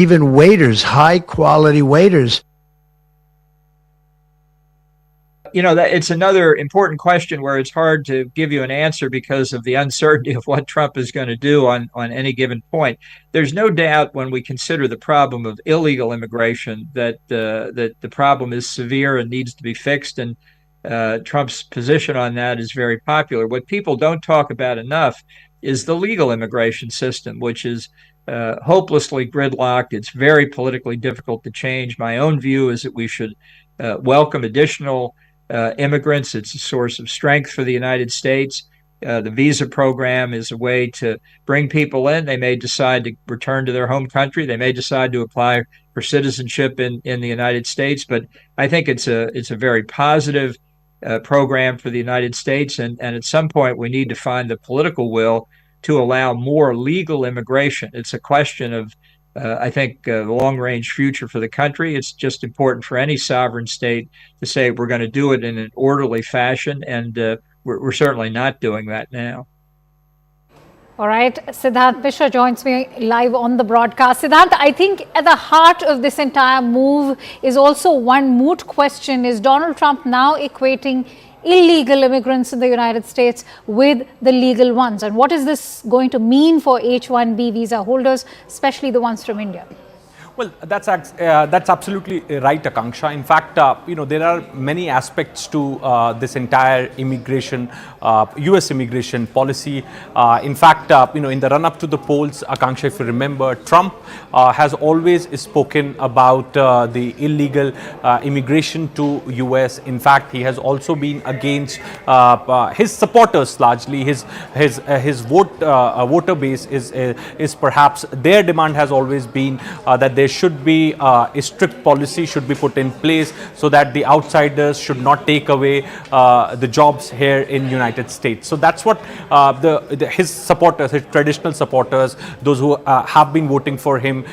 even waiters, high quality waiters. You know, that it's another important question where it's hard to give you an answer because of the uncertainty of what Trump is going to do on any given point. There's no doubt when we consider the problem of illegal immigration that the problem is severe and needs to be fixed. And Trump's position on that is very popular. What people don't talk about enough is the legal immigration system, which is hopelessly gridlocked. It's very politically difficult to change. My own view is that we should welcome additional immigrants. It's a source of strength for the United States. The visa program is a way to bring people in. They may decide to return to their home country. They may decide to apply for citizenship in the United States. But I think it's a very positive program for the United States. And at some point, we need to find the political will to allow more legal immigration. It's a question of I think the long-range future for the country. It's just important for any sovereign state to say we're going to do it in an orderly fashion, and we're certainly not doing that now. All right, Siddharth Mishra joins me live on the broadcast. Siddharth, I think at the heart of this entire move is also one moot question. Is Donald Trump now equating illegal immigrants in the United States with the legal ones? And what is this going to mean for H-1B visa holders, especially the ones from India? Well, that's absolutely right, Akanksha. In fact, there are many aspects to this entire immigration, U.S. immigration policy. In fact, in the run-up to the polls, Akanksha, if you remember, Trump has always spoken about the illegal immigration to U.S. In fact, he has also been against his supporters largely. His voter base is perhaps their demand has always been that there should be a strict policy should be put in place so that the outsiders should not take away the jobs here in United States. So that's what his supporters, his traditional supporters, those who have been voting for him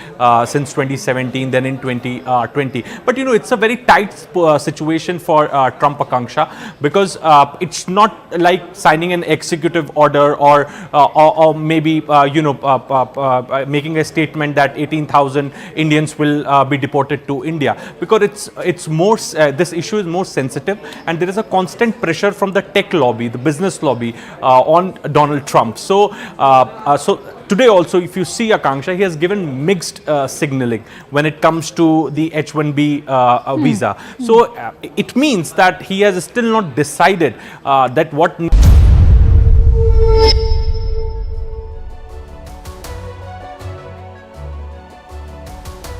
since 2017, then in 2020. But it's a very tight situation for Trump, Akanksha, because it's not like signing an executive order or maybe making a statement that 18,000 Indians will be deported to India, because it's more this issue is more sensitive, and there is a constant pressure from the tech lobby, the business lobby on Donald Trump. So today also, if you see, Akanksha, he has given mixed signaling when it comes to the H-1B visa. So it means that he has still not decided that what.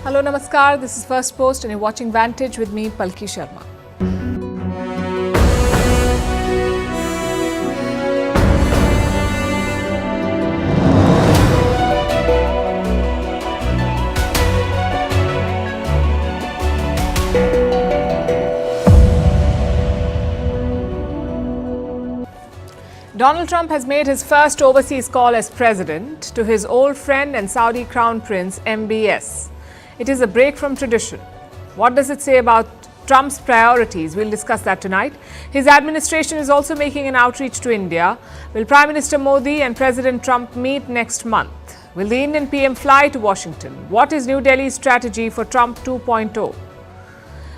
Hello, Namaskar. This is First Post and you're watching Vantage with me, Palki Sharma. Donald Trump has made his first overseas call as president to his old friend and Saudi Crown Prince MBS. It is a break from tradition. What does it say about Trump's priorities? We'll discuss that tonight. His administration is also making an outreach to India. Will Prime Minister Modi and President Trump meet next month? Will the Indian PM fly to Washington? What is New Delhi's strategy for Trump 2.0?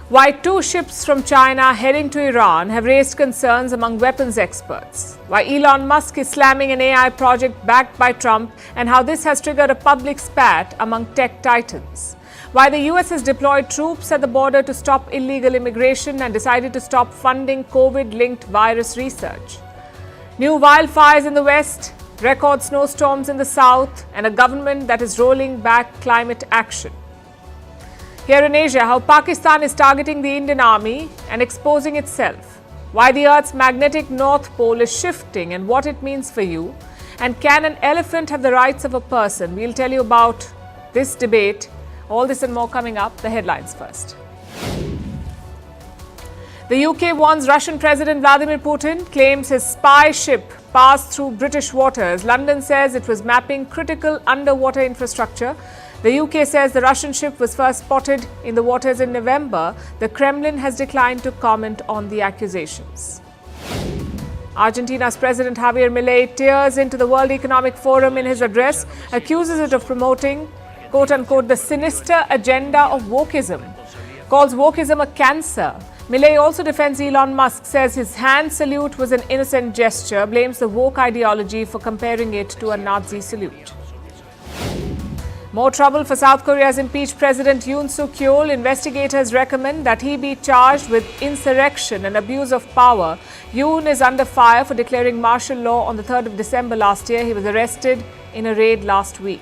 Why two ships from China heading to Iran have raised concerns among weapons experts. Why Elon Musk is slamming an AI project backed by Trump, and how this has triggered a public spat among tech titans. Why the US has deployed troops at the border to stop illegal immigration and decided to stop funding COVID-linked virus research. New wildfires in the West, record snowstorms in the South, and a government that is rolling back climate action. Here in Asia, how Pakistan is targeting the Indian Army and exposing itself. Why the Earth's magnetic North Pole is shifting and what it means for you. And can an elephant have the rights of a person? We'll tell you about this debate. All this and more coming up. The headlines first. The UK warns Russian President Vladimir Putin, claims his spy ship passed through British waters. London says it was mapping critical underwater infrastructure. The UK says the Russian ship was first spotted in the waters in November. The Kremlin has declined to comment on the accusations. Argentina's President Javier Milei tears into the World Economic Forum in his address, accuses it of promoting quote-unquote, the sinister agenda of wokeism, calls wokeism a cancer. Milley also defends Elon Musk, says his hand salute was an innocent gesture, blames the woke ideology for comparing it to a Nazi salute. More trouble for South Korea's impeached President Yoon Suk-yeol. Investigators recommend that he be charged with insurrection and abuse of power. Yoon is under fire for declaring martial law on the 3rd of December last year. He was arrested in a raid last week.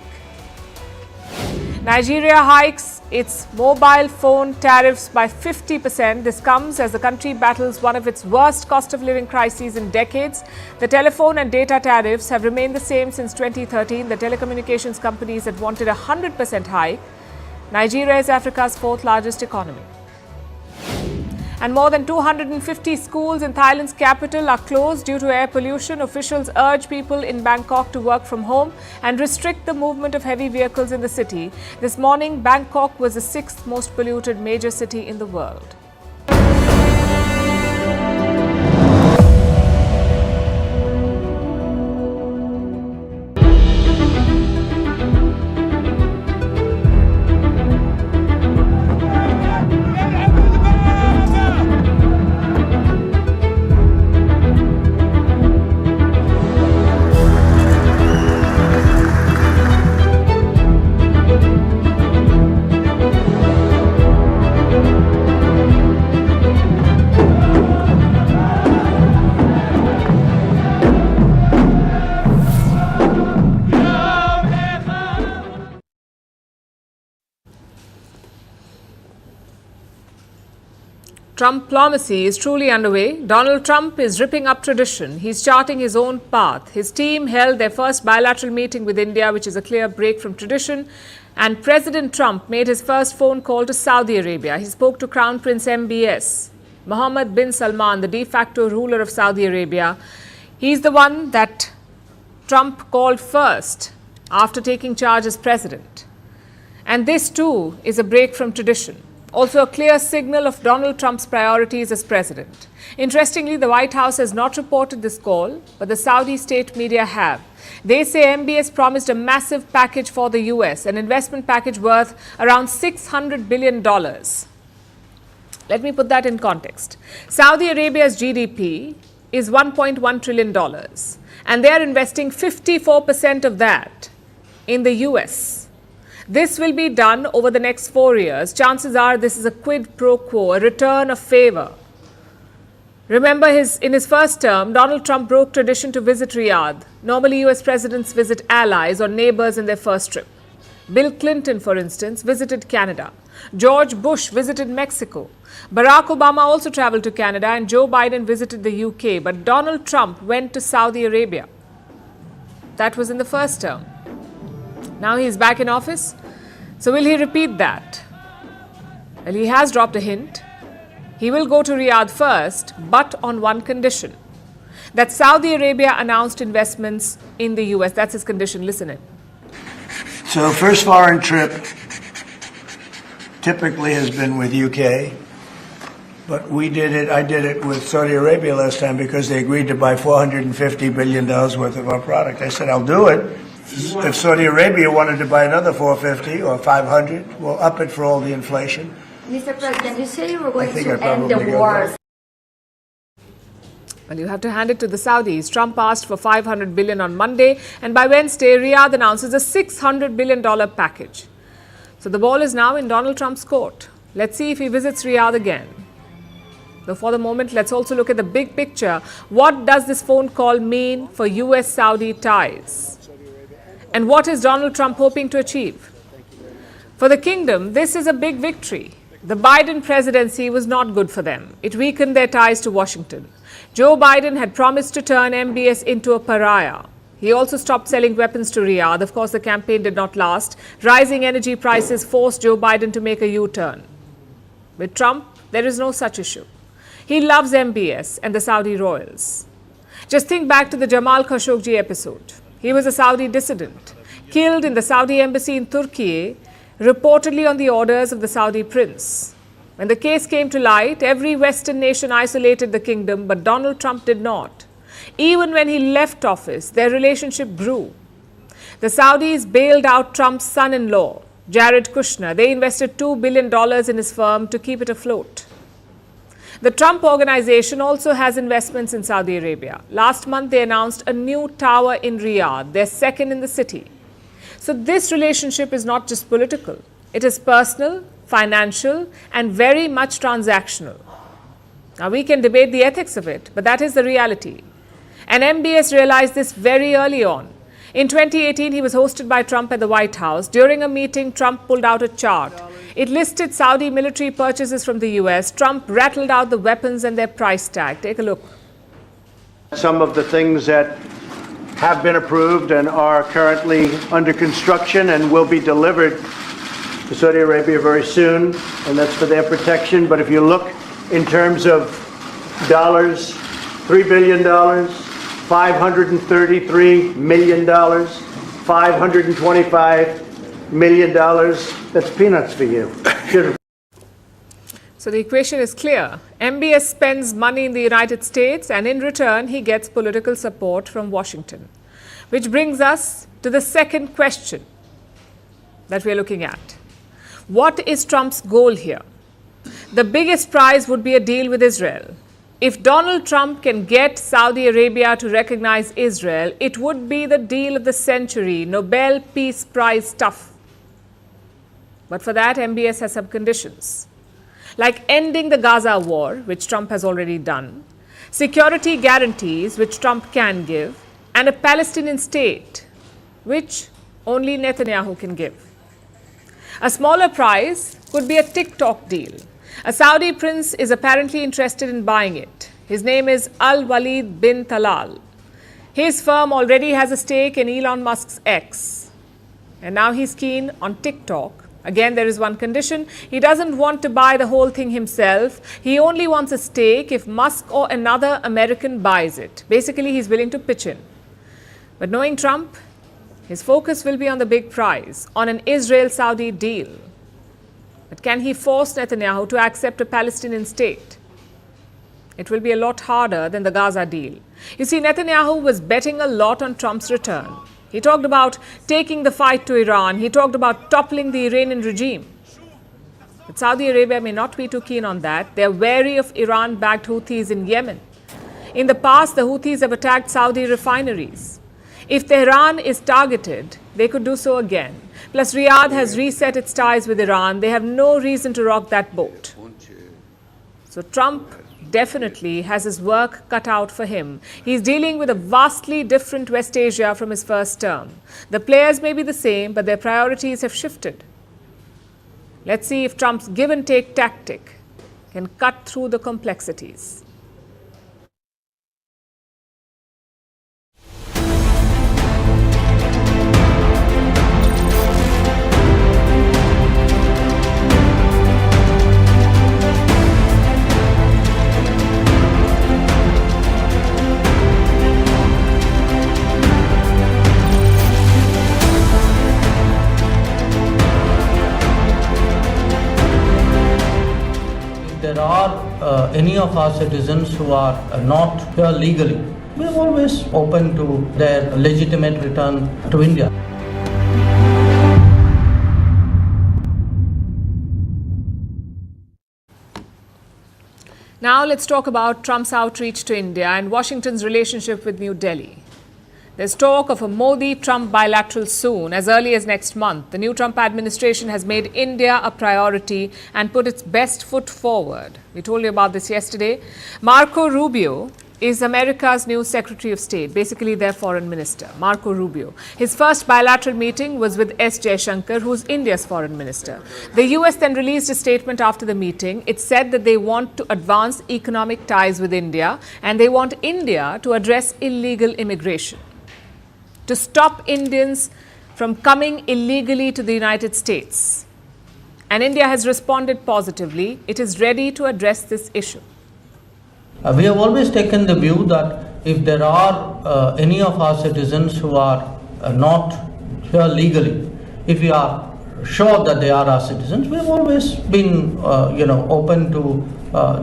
Nigeria hikes its mobile phone tariffs by 50%. This comes as the country battles one of its worst cost of living crises in decades. The telephone and data tariffs have remained the same since 2013. The telecommunications companies had wanted a 100% hike. Nigeria is Africa's fourth largest economy. And more than 250 schools in Thailand's capital are closed due to air pollution. Officials urge people in Bangkok to work from home and restrict the movement of heavy vehicles in the city. This morning, Bangkok was the 6th most polluted major city in the world. Trump-plomacy is truly underway. Donald Trump is ripping up tradition. He's charting his own path. His team held their first bilateral meeting with India, which is a clear break from tradition. And President Trump made his first phone call to Saudi Arabia. He spoke to Crown Prince MBS, Mohammed bin Salman, the de facto ruler of Saudi Arabia. He's the one that Trump called first after taking charge as president. And this too is a break from tradition. Also a clear signal of Donald Trump's priorities as president. Interestingly, the White House has not reported this call, but the Saudi state media have. They say MBS promised a massive package for the US, an investment package worth around $600 billion. Let me put that in context. Saudi Arabia's GDP is $1.1 trillion, and they are investing 54% of that in the US. This will be done over the next 4 years. Chances are this is a quid pro quo, a return of favor. Remember, in his first term, Donald Trump broke tradition to visit Riyadh. Normally, US presidents visit allies or neighbors in their first trip. Bill Clinton, for instance, visited Canada. George Bush visited Mexico. Barack Obama also traveled to Canada, and Joe Biden visited the UK. But Donald Trump went to Saudi Arabia. That was in the first term. Now he is back in office. So will he repeat that? Well, he has dropped a hint. He will go to Riyadh first, but on one condition. That Saudi Arabia announced investments in the US. That's his condition. Listen in. So first foreign trip typically has been with UK. But I did it with Saudi Arabia last time because they agreed to buy $450 billion worth of our product. I said, I'll do it. If Saudi Arabia wanted to buy another 450 or 500, we'll up it for all the inflation. Mr. President, you say you were going to end the war. Well, you have to hand it to the Saudis. Trump asked for $500 billion on Monday, and by Wednesday, Riyadh announces a $600 billion package. So the ball is now in Donald Trump's court. Let's see if he visits Riyadh again. Though for the moment, let's also look at the big picture. What does this phone call mean for US-Saudi ties? And what is Donald Trump hoping to achieve? For the kingdom, this is a big victory. The Biden presidency was not good for them. It weakened their ties to Washington. Joe Biden had promised to turn MBS into a pariah. He also stopped selling weapons to Riyadh. Of course, the campaign did not last. Rising energy prices forced Joe Biden to make a U-turn. With Trump, there is no such issue. He loves MBS and the Saudi royals. Just think back to the Jamal Khashoggi episode. He was a Saudi dissident, killed in the Saudi embassy in Turkey, reportedly on the orders of the Saudi prince. When the case came to light, every Western nation isolated the kingdom, but Donald Trump did not. Even when he left office, their relationship grew. The Saudis bailed out Trump's son-in-law, Jared Kushner. They invested $2 billion in his firm to keep it afloat. The Trump Organization also has investments in Saudi Arabia. Last month, they announced a new tower in Riyadh, their second in the city. So this relationship is not just political. It is personal, financial, and very much transactional. Now, we can debate the ethics of it, but that is the reality. And MBS realized this very early on. In 2018, he was hosted by Trump at the White House. During a meeting, Trump pulled out a chart. It listed Saudi military purchases from the US. Trump rattled out the weapons and their price tag. Take a look. Some of the things that have been approved and are currently under construction and will be delivered to Saudi Arabia very soon, and that's for their protection. But if you look in terms of dollars, $3 billion, $533 million, $525 million, that's peanuts for you. So the equation is clear. MBS spends money in the United States and in return he gets political support from Washington. Which brings us to the second question that we are looking at. What is Trump's goal here? The biggest prize would be a deal with Israel. If Donald Trump can get Saudi Arabia to recognize Israel, it would be the deal of the century, Nobel Peace Prize stuff. But for that, MBS has some conditions, like ending the Gaza war, which Trump has already done, security guarantees, which Trump can give, and a Palestinian state, which only Netanyahu can give. A smaller prize could be a TikTok deal. A Saudi prince is apparently interested in buying it. His name is Al-Walid bin Talal. His firm already has a stake in Elon Musk's X. And now he's keen on TikTok. Again, there is one condition. He doesn't want to buy the whole thing himself. He only wants a stake if Musk or another American buys it. Basically, he's willing to pitch in. But knowing Trump, his focus will be on the big prize, on an Israel-Saudi deal. But can he force Netanyahu to accept a Palestinian state? It will be a lot harder than the Gaza deal. You see, Netanyahu was betting a lot on Trump's return. He talked about taking the fight to Iran. He talked about toppling the Iranian regime. But Saudi Arabia may not be too keen on that. They are wary of Iran-backed Houthis in Yemen. In the past, the Houthis have attacked Saudi refineries. If Tehran is targeted, they could do so again. Plus, Riyadh has reset its ties with Iran. They have no reason to rock that boat. So Trump definitely has his work cut out for him. He's dealing with a vastly different West Asia from his first term. The players may be the same, but their priorities have shifted. Let's see if Trump's give-and-take tactic can cut through the complexities. There are any of our citizens who are not here legally, we are always open to their legitimate return to India. Now let's talk about Trump's outreach to India and Washington's relationship with New Delhi. There's talk of a Modi-Trump bilateral soon, as early as next month. The new Trump administration has made India a priority and put its best foot forward. We told you about this yesterday. Marco Rubio is America's new Secretary of State, basically their foreign minister, Marco Rubio. His first bilateral meeting was with S. Jaishankar, who's India's foreign minister. The US then released a statement after the meeting. It said that they want to advance economic ties with India and they want India to address illegal immigration, to stop Indians from coming illegally to the United States. And India has responded positively. It is ready to address this issue. We have always taken the view that if there are any of our citizens who are not here legally, if we are sure that they are our citizens, we have always been open to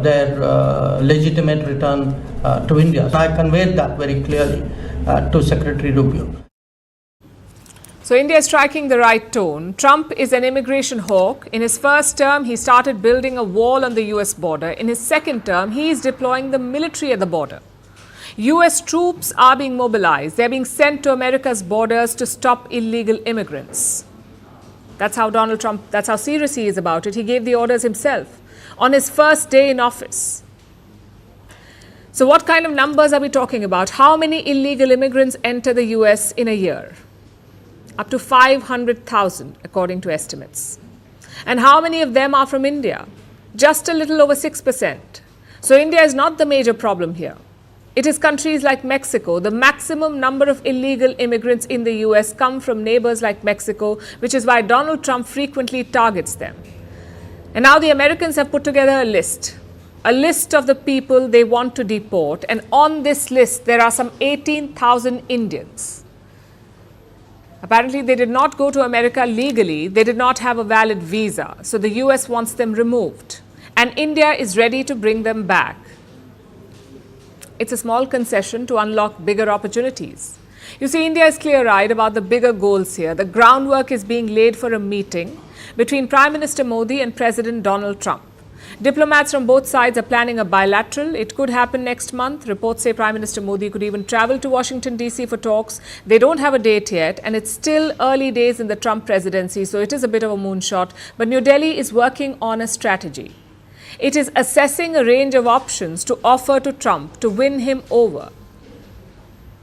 their legitimate return to India. So I conveyed that very clearly to Secretary Rubio. So India is striking the right tone. Trump is an immigration hawk. In his first term, he started building a wall on the US border. In his second term, he is deploying the military at the border. US troops are being mobilized. They're being sent to America's borders to stop illegal immigrants. That's how Donald Trump, that's how serious he is about it. He gave the orders himself on his first day in office. So what kind of numbers are we talking about? How many illegal immigrants enter the US in a year? Up to 500,000, according to estimates. And how many of them are from India? Just a little over 6%. So India is not the major problem here. It is countries like Mexico. The maximum number of illegal immigrants in the US come from neighbors like Mexico, which is why Donald Trump frequently targets them. And now the Americans have put together a list of the people they want to deport. And on this list, there are some 18,000 Indians. Apparently, they did not go to America legally. They did not have a valid visa. So the US wants them removed. And India is ready to bring them back. It's a small concession to unlock bigger opportunities. You see, India is clear-eyed about the bigger goals here. The groundwork is being laid for a meeting between Prime Minister Modi and President Donald Trump. Diplomats from both sides are planning a bilateral. It could happen next month. Reports say Prime Minister Modi could even travel to Washington, D.C. for talks. They don't have a date yet, and it's still early days in the Trump presidency, so it is a bit of a moonshot. But New Delhi is working on a strategy. It is assessing a range of options to offer to Trump to win him over.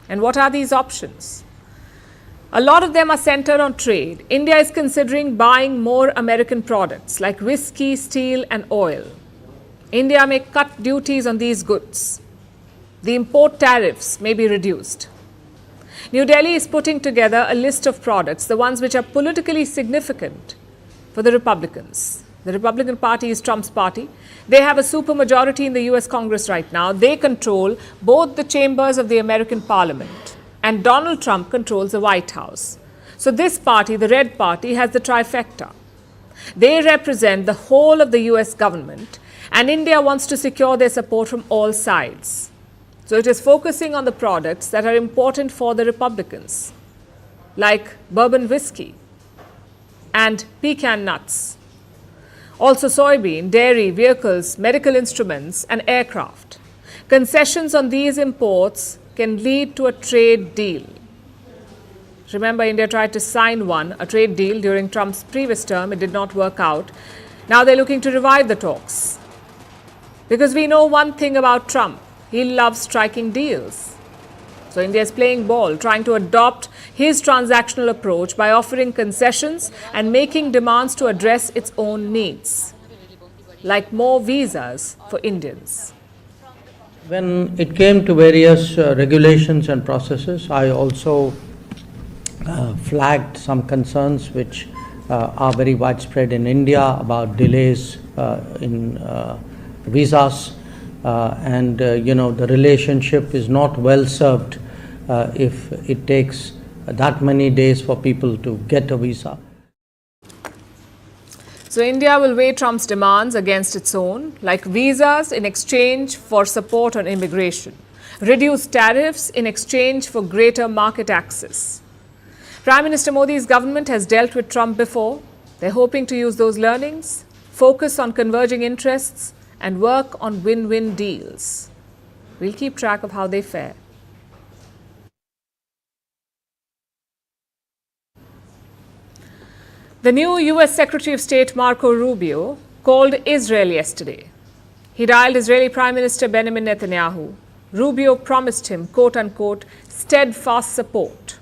And what are these options? A lot of them are centered on trade. India is considering buying more American products like whiskey, steel, and oil. India may cut duties on these goods. The import tariffs may be reduced. New Delhi is putting together a list of products, the ones which are politically significant for the Republicans. The Republican Party is Trump's party. They have a supermajority in the US Congress right now. They control both the chambers of the American Parliament. And Donald Trump controls the White House. So this party, the Red Party, has the trifecta. They represent the whole of the US government, and India wants to secure their support from all sides. So it is focusing on the products that are important for the Republicans, like bourbon whiskey and pecan nuts. Also soybean, dairy, vehicles, medical instruments, and aircraft. Concessions on these imports can lead to a trade deal. Remember, India tried to sign a trade deal during Trump's previous term. It did not work out. Now they're looking to revive the talks. Because we know one thing about Trump. He loves striking deals. So India is playing ball, trying to adopt his transactional approach by offering concessions and making demands to address its own needs, like more visas for Indians. When it came to various regulations and processes, I also flagged some concerns which are very widespread in India about delays in visas, and the relationship is not well served if it takes that many days for people to get a visa. So India will weigh Trump's demands against its own, like visas in exchange for support on immigration, reduced tariffs in exchange for greater market access. Prime Minister Modi's government has dealt with Trump before. They're hoping to use those learnings, focus on converging interests, and work on win-win deals. We'll keep track of how they fare. The new US Secretary of State Marco Rubio called Israel yesterday. He dialed Israeli Prime Minister Benjamin Netanyahu. Rubio promised him, quote-unquote, steadfast support.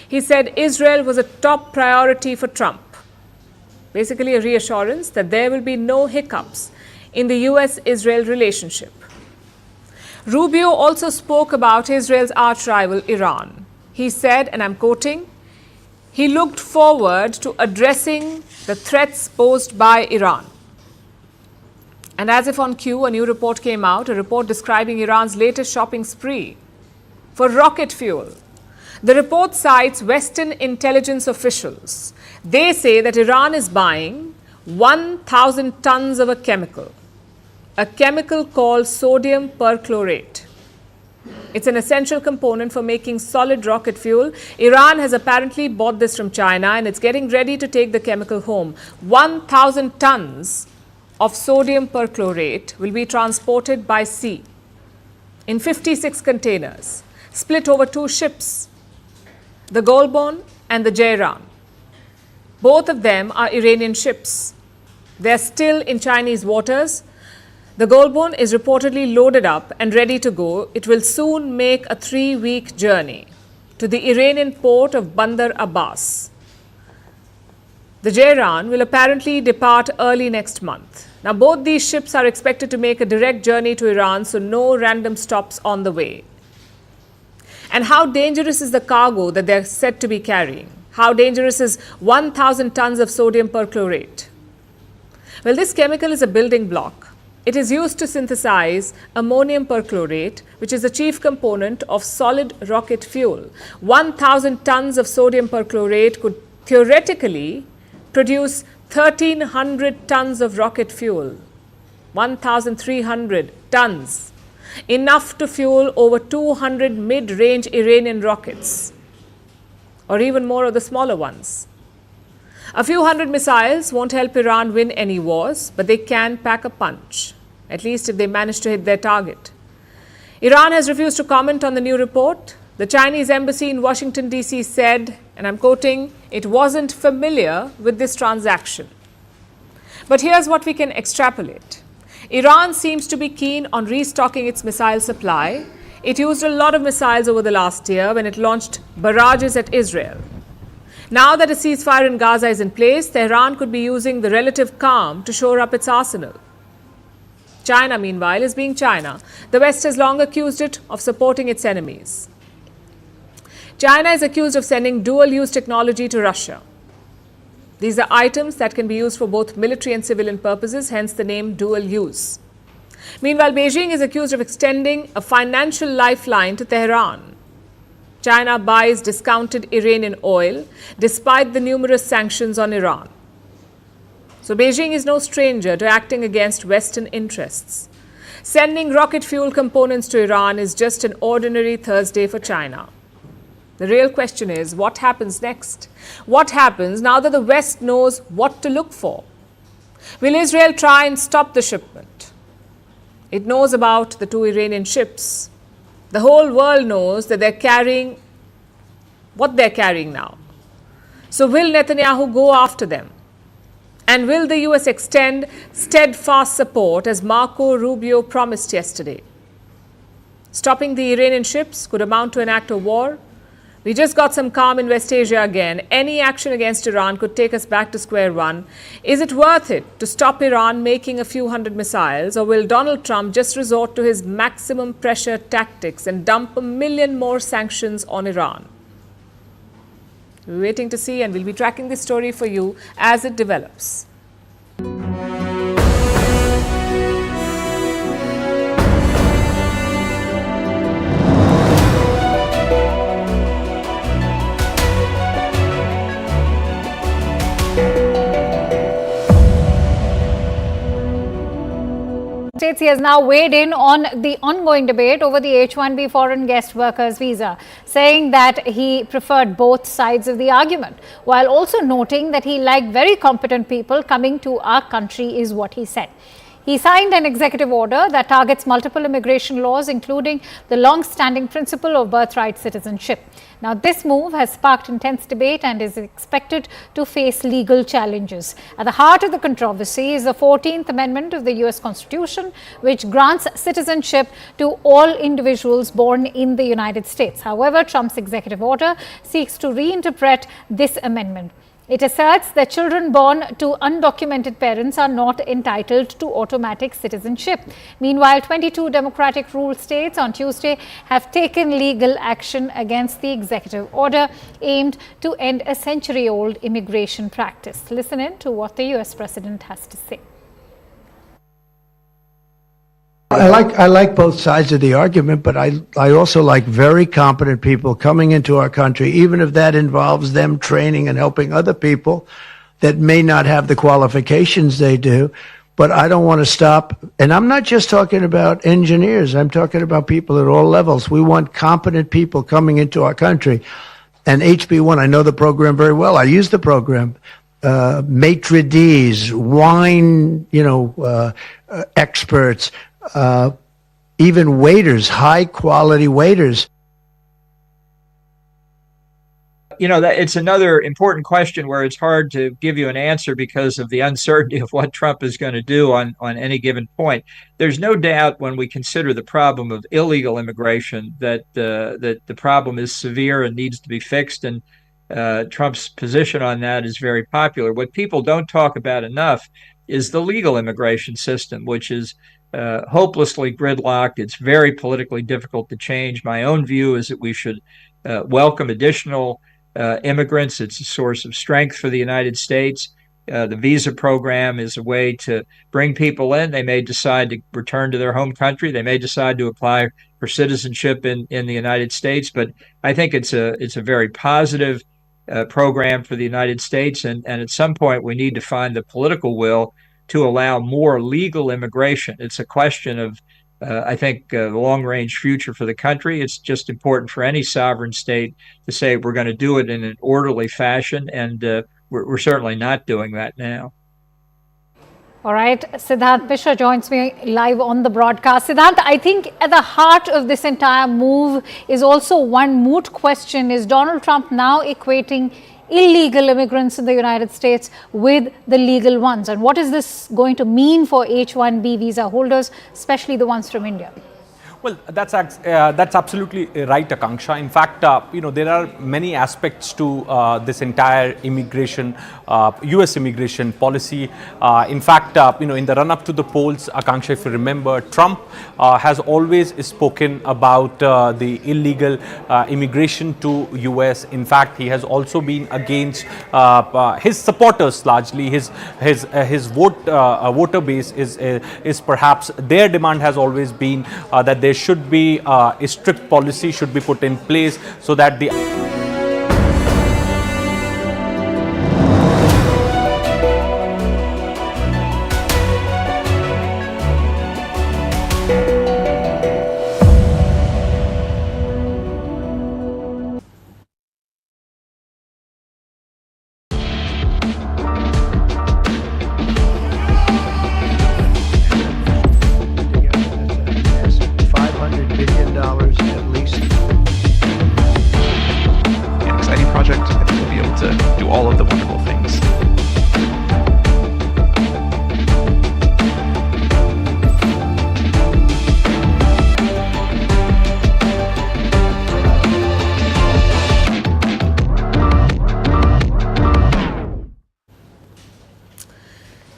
He said Israel was a top priority for Trump. Basically a reassurance that there will be no hiccups in the US-Israel relationship. Rubio also spoke about Israel's arch-rival Iran. He said, and I'm quoting, he looked forward to addressing the threats posed by Iran. And as if on cue, a new report came out, a report describing Iran's latest shopping spree for rocket fuel. The report cites Western intelligence officials. They say that Iran is buying 1,000 tons of a chemical called sodium perchlorate. It's an essential component for making solid rocket fuel. Iran has apparently bought this from China and it's getting ready to take the chemical home. 1,000 tons of sodium perchlorate will be transported by sea in 56 containers, split over 2 ships, the Golbon and the Jairan. Both of them are Iranian ships. They're still in Chinese waters. The Golbon is reportedly loaded up and ready to go. It will soon make a 3-week journey to the Iranian port of Bandar Abbas. The Jairan will apparently depart early next month. Now, both these ships are expected to make a direct journey to Iran, so no random stops on the way. And how dangerous is the cargo that they're said to be carrying? How dangerous is 1,000 tons of sodium perchlorate? Well, this chemical is a building block. It is used to synthesize ammonium perchlorate, which is the chief component of solid rocket fuel. 1,000 tons of sodium perchlorate could theoretically produce 1,300 tons of rocket fuel. 1,300 tons. Enough to fuel over 200 mid-range Iranian rockets, or even more of the smaller ones. A few hundred missiles won't help Iran win any wars, but they can pack a punch, at least if they manage to hit their target. Iran has refused to comment on the new report. The Chinese embassy in Washington, D.C. said, and I'm quoting, it wasn't familiar with this transaction. But here's what we can extrapolate. Iran seems to be keen on restocking its missile supply. It used a lot of missiles over the last year when it launched barrages at Israel. Now that a ceasefire in Gaza is in place, Tehran could be using the relative calm to shore up its arsenal. China, meanwhile, is being China. The West has long accused it of supporting its enemies. China is accused of sending dual-use technology to Russia. These are items that can be used for both military and civilian purposes, hence the name dual use. Meanwhile, Beijing is accused of extending a financial lifeline to Tehran. China buys discounted Iranian oil despite the numerous sanctions on Iran. So Beijing is no stranger to acting against Western interests. Sending rocket fuel components to Iran is just an ordinary Thursday for China. The real question is, what happens next? What happens now that the West knows what to look for? Will Israel try and stop the shipment? It knows about the 2 Iranian ships. The whole world knows that they're carrying what they're carrying now. So will Netanyahu go after them? And will the US extend steadfast support as Marco Rubio promised yesterday? Stopping the Iranian ships could amount to an act of war. We just got some calm in West Asia again. Any action against Iran could take us back to square one. Is it worth it to stop Iran making a few hundred missiles, or will Donald Trump just resort to his maximum pressure tactics and dump 1 million more sanctions on Iran? We're waiting to see, and we'll be tracking this story for you as it develops. He has now weighed in on the ongoing debate over the H-1B foreign guest workers visa, saying that he preferred both sides of the argument, while also noting that he liked very competent people coming to our country, is what he said. He signed an executive order that targets multiple immigration laws, including the long-standing principle of birthright citizenship. Now, this move has sparked intense debate and is expected to face legal challenges. At the heart of the controversy is the 14th Amendment of the US Constitution, which grants citizenship to all individuals born in the United States. However, Trump's executive order seeks to reinterpret this amendment. It asserts that children born to undocumented parents are not entitled to automatic citizenship. Meanwhile, 22 Democratic-ruled states on Tuesday have taken legal action against the executive order aimed to end a century-old immigration practice. Listen in to what the US president has to say. I like both sides of the argument, but I also like very competent people coming into our country, even if that involves them training and helping other people that may not have the qualifications they do. But I don't want to stop. And I'm not just talking about engineers. I'm talking about people at all levels. We want competent people coming into our country. And HB1, I know the program very well. I use the program. Maitre d's, wine, experts, even waiters, high quality waiters. That it's another important question where it's hard to give you an answer because of the uncertainty of what Trump is going to do on any given point. There's no doubt when we consider the problem of illegal immigration that the problem is severe and needs to be fixed, and Trump's position on that is very popular. What people don't talk about enough is the legal immigration system, which is hopelessly gridlocked. It's very politically difficult to change. My own view is that we should welcome additional immigrants. It's a source of strength for the United States. The visa program is a way to bring people in. They may decide to return to their home country. They may decide to apply for citizenship in the United States. But I think it's a very positive program for the United States. And at some point, we need to find the political will to allow more legal immigration. It's a question of I think the long-range future for the country. It's just important for any sovereign state to say we're going to do it in an orderly fashion, and we're certainly not doing that now. All right, Siddharth Mishra joins me live on the broadcast. Siddharth, I think at the heart of this entire move is also one moot question. Is Donald Trump now equating illegal immigrants in the United States with the legal ones? And what is this going to mean for H-1B visa holders, especially the ones from India? Well, that's absolutely right, Akanksha. In fact, there are many aspects to this entire immigration, U.S. immigration policy. In fact, in the run-up to the polls, Akanksha, if you remember, Trump has always spoken about the illegal immigration to U.S. In fact, he has also been against his supporters largely. His voter base is perhaps their demand has always been that there should be a strict policy should be put in place so that the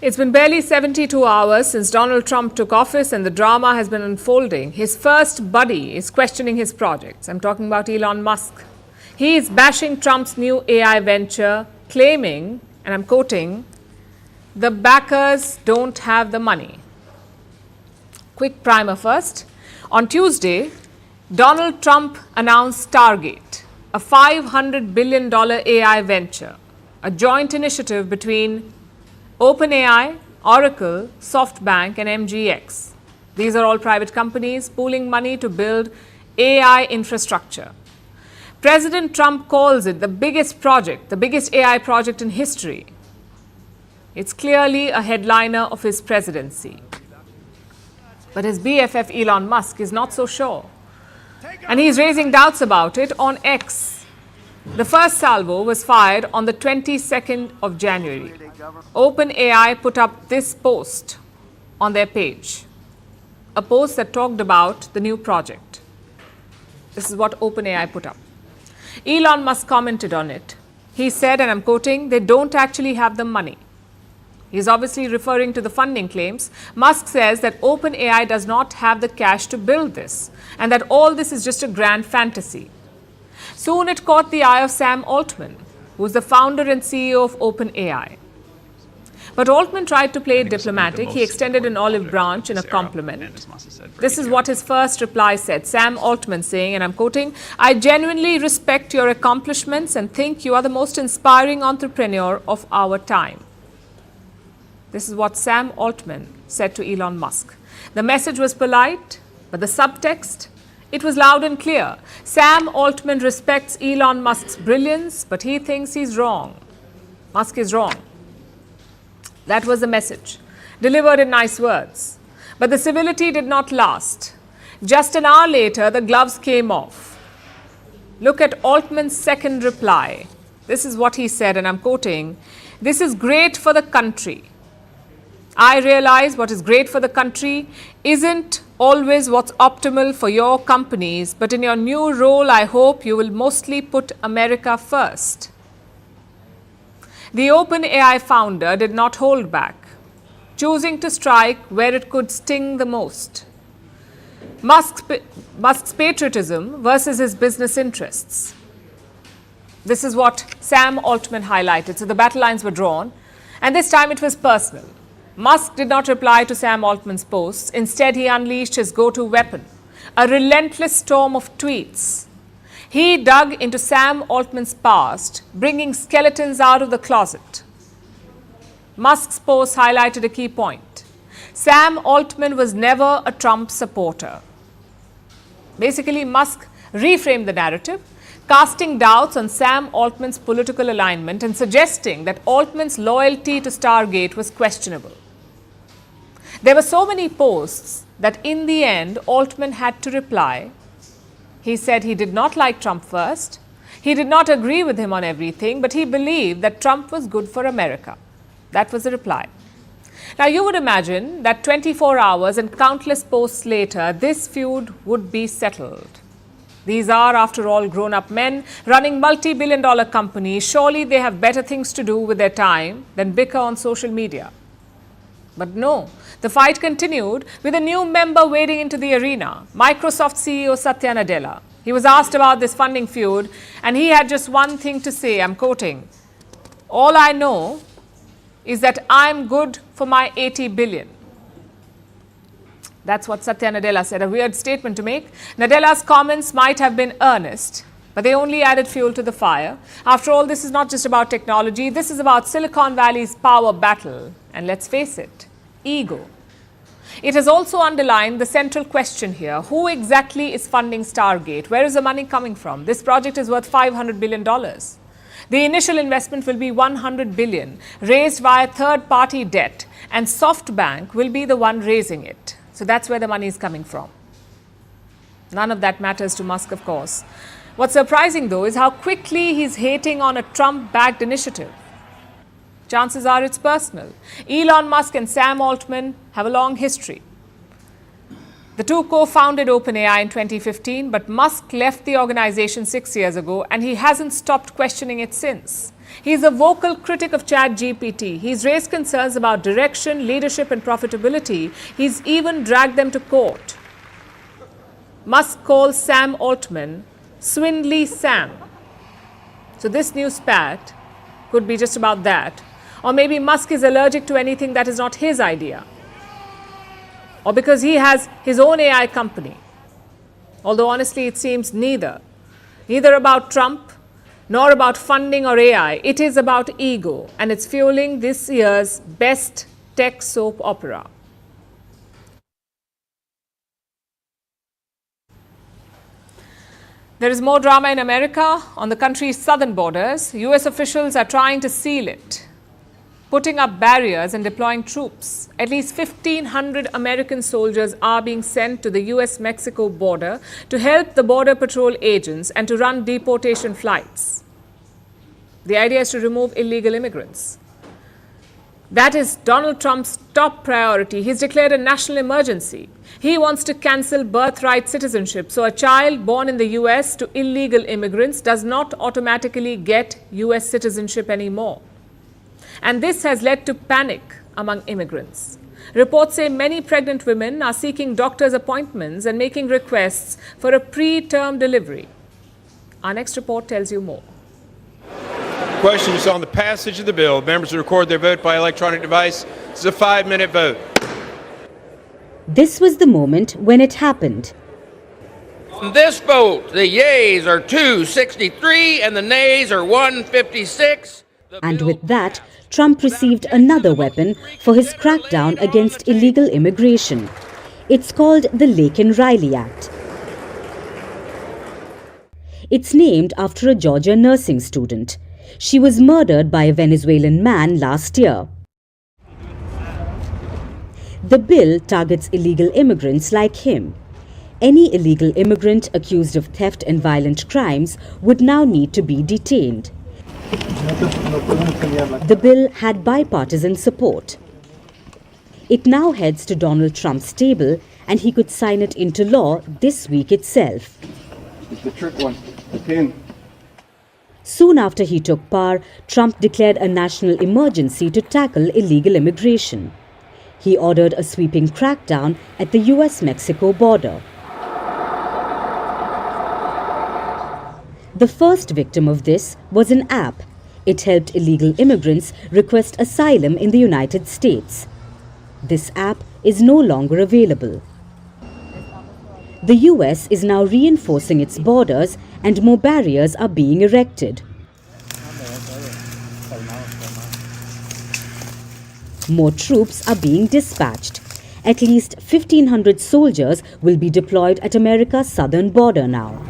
It's been barely 72 hours since Donald Trump took office and the drama has been unfolding. His first buddy is questioning his projects. I'm talking about Elon Musk. He is bashing Trump's new AI venture, claiming, and I'm quoting, the backers don't have the money. Quick primer first. On Tuesday, Donald Trump announced Stargate, a $500 billion AI venture, a joint initiative between OpenAI, Oracle, SoftBank, and MGX. These are all private companies pooling money to build AI infrastructure. President Trump calls it the biggest project, the biggest AI project in history. It's clearly a headliner of his presidency. But his BFF Elon Musk is not so sure. And he's raising doubts about it on X. The first salvo was fired on the 22nd of January. OpenAI put up this post on their page, a post that talked about the new project. This is what OpenAI put up. Elon Musk commented on it. He said, and I'm quoting, they don't actually have the money. He's obviously referring to the funding claims. Musk says that OpenAI does not have the cash to build this, and that all this is just a grand fantasy. Soon it caught the eye of Sam Altman, who is the founder and CEO of OpenAI. But Altman tried to play it diplomatic. He extended an olive branch in a compliment. This is what his first reply said. Sam Altman saying, and I'm quoting, I genuinely respect your accomplishments and think you are the most inspiring entrepreneur of our time. This is what Sam Altman said to Elon Musk. The message was polite, but the subtext, it was loud and clear. Sam Altman respects Elon Musk's brilliance, but he thinks he's wrong. Musk is wrong. That was the message, delivered in nice words. But the civility did not last. Just an hour later, the gloves came off. Look at Altman's second reply. This is what he said, and I'm quoting, "This is great for the country. I realize what is great for the country isn't always what's optimal for your companies, but in your new role, I hope you will mostly put America first." The OpenAI founder did not hold back, choosing to strike where it could sting the most. Musk's patriotism versus his business interests. This is what Sam Altman highlighted. So the battle lines were drawn, and this time it was personal. Musk did not reply to Sam Altman's posts. Instead, he unleashed his go-to weapon, a relentless storm of tweets. He dug into Sam Altman's past, bringing skeletons out of the closet. Musk's post highlighted a key point. Sam Altman was never a Trump supporter. Basically, Musk reframed the narrative, casting doubts on Sam Altman's political alignment and suggesting that Altman's loyalty to Stargate was questionable. There were so many posts that in the end, Altman had to reply. He said he did not like Trump first. He did not agree with him on everything, but he believed that Trump was good for America. That was the reply. Now, you would imagine that 24 hours and countless posts later, this feud would be settled. These are, after all, grown-up men running multi-billion-dollar companies. Surely they have better things to do with their time than bicker on social media. But no, the fight continued with a new member wading into the arena, Microsoft CEO Satya Nadella. He was asked about this funding feud, and he had just one thing to say, I'm quoting, "All I know is that I'm good for my 80 billion. That's what Satya Nadella said, a weird statement to make. Nadella's comments might have been earnest, but they only added fuel to the fire. After all, this is not just about technology. This is about Silicon Valley's power battle. And let's face it, ego. It has also underlined the central question here. Who exactly is funding Stargate? Where is the money coming from? This project is worth $500 billion. The initial investment will be $100 billion, raised via third-party debt, and SoftBank will be the one raising it. So that's where the money is coming from. None of that matters to Musk, of course. What's surprising, though, is how quickly he's hating on a Trump-backed initiative. Chances are it's personal. Elon Musk and Sam Altman have a long history. The two co-founded OpenAI in 2015, but Musk left the organization 6 years ago, and he hasn't stopped questioning it since. He's a vocal critic of ChatGPT. He's raised concerns about direction, leadership, and profitability. He's even dragged them to court. Musk calls Sam Altman Swindly Sam. So this new spat could be just about that. Or maybe Musk is allergic to anything that is not his idea. Or because he has his own AI company. Although honestly, it seems neither. Neither about Trump, nor about funding or AI. It is about ego, and it's fueling this year's best tech soap opera. There is more drama in America. On the country's southern borders, US officials are trying to seal it, putting up barriers and deploying troops. At least 1,500 American soldiers are being sent to the US-Mexico border to help the Border Patrol agents and to run deportation flights. The idea is to remove illegal immigrants. That is Donald Trump's top priority. He's declared a national emergency. He wants to cancel birthright citizenship, so a child born in the US to illegal immigrants does not automatically get US citizenship anymore. And this has led to panic among immigrants. Reports say many pregnant women are seeking doctor's appointments and making requests for a preterm delivery. Our next report tells you more. Question is on the passage of the bill. Members will record their vote by electronic device. This is a 5-minute vote. This was the moment when it happened. On this vote, the yeas are 263 and the nays are 156. And with that, Trump received another weapon for his crackdown against illegal immigration. It's called the Laken-Riley Act. It's named after a Georgia nursing student. She was murdered by a Venezuelan man last year. The bill targets illegal immigrants like him. Any illegal immigrant accused of theft and violent crimes would now need to be detained. The bill had bipartisan support. It now heads to Donald Trump's table, and he could sign it into law this week itself. It's the trick one, the pin. Soon after he took power, Trump declared a national emergency to tackle illegal immigration. He ordered a sweeping crackdown at the US-Mexico border. The first victim of this was an app. It helped illegal immigrants request asylum in the United States. This app is no longer available. The US is now reinforcing its borders, and more barriers are being erected. More troops are being dispatched. At least 1,500 soldiers will be deployed at America's southern border now.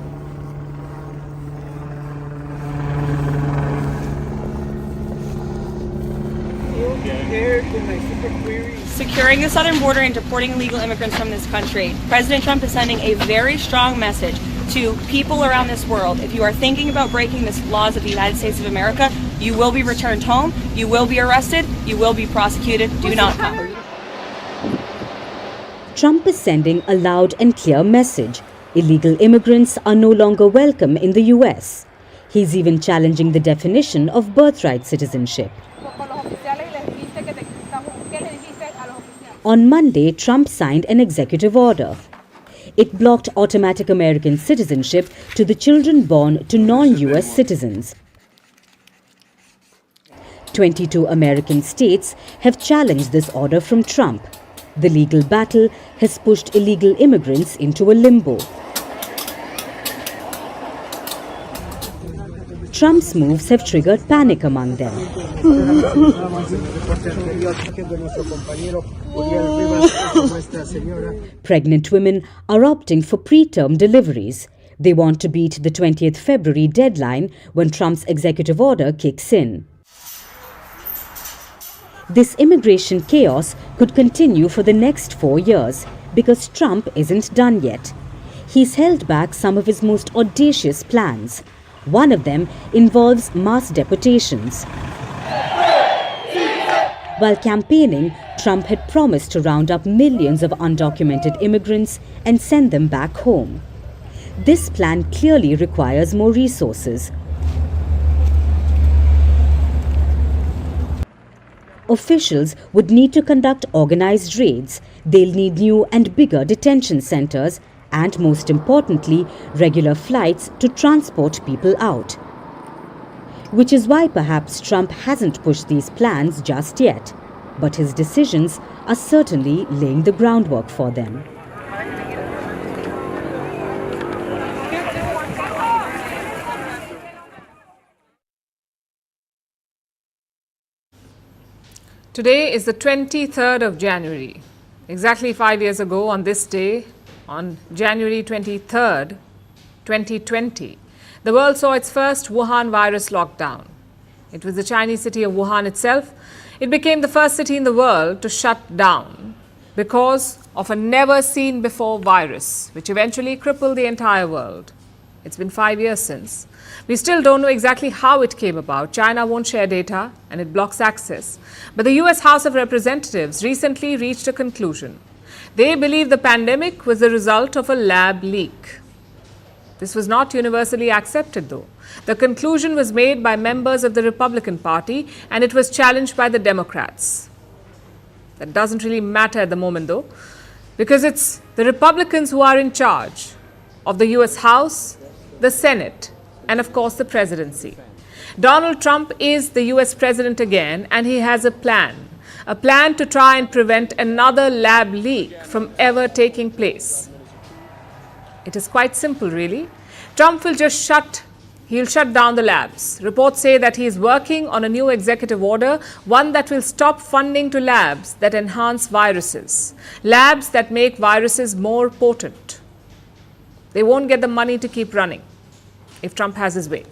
Securing the southern border and deporting illegal immigrants from this country. President Trump is sending a very strong message to people around this world. If you are thinking about breaking the laws of the United States of America, you will be returned home, you will be arrested, you will be prosecuted. Do not come. Trump is sending a loud and clear message. Illegal immigrants are no longer welcome in the US. He's even challenging the definition of birthright citizenship. On Monday, Trump signed an executive order. It blocked automatic American citizenship to the children born to non-US citizens. 22 American states have challenged this order from Trump. The legal battle has pushed illegal immigrants into a limbo. Trump's moves have triggered panic among them. Pregnant women are opting for preterm deliveries. They want to beat the 20th February deadline when Trump's executive order kicks in. This immigration chaos could continue for the next 4 years because Trump isn't done yet. He's held back some of his most audacious plans. One of them involves mass deportations. While campaigning, Trump had promised to round up millions of undocumented immigrants and send them back home. This plan clearly requires more resources. Officials would need to conduct organized raids. They'll need new and bigger detention centers and, most importantly, regular flights to transport people out. Which is why perhaps Trump hasn't pushed these plans just yet. But his decisions are certainly laying the groundwork for them. Today is the 23rd of January. Exactly 5 years ago on this day, on January 23rd, 2020, the world saw its first Wuhan virus lockdown. It was the Chinese city of Wuhan itself. It became the first city in the world to shut down because of a never-seen-before virus, which eventually crippled the entire world. It's been 5 years since. We still don't know exactly how it came about. China won't share data and it blocks access. But the US House of Representatives recently reached a conclusion. They believe the pandemic was the result of a lab leak. This was not universally accepted, though. The conclusion was made by members of the Republican Party and it was challenged by the Democrats. That doesn't really matter at the moment, though, because it's the Republicans who are in charge of the US House, the Senate, and of course the presidency. Donald Trump is the US president again, and he has a plan to try and prevent another lab leak from ever taking place. It is quite simple, really. Trump will just shut He'll shut down the labs. Reports say that he is working on a new executive order, one that will stop funding to labs that enhance viruses, labs that make viruses more potent. They won't get the money to keep running if Trump has his way.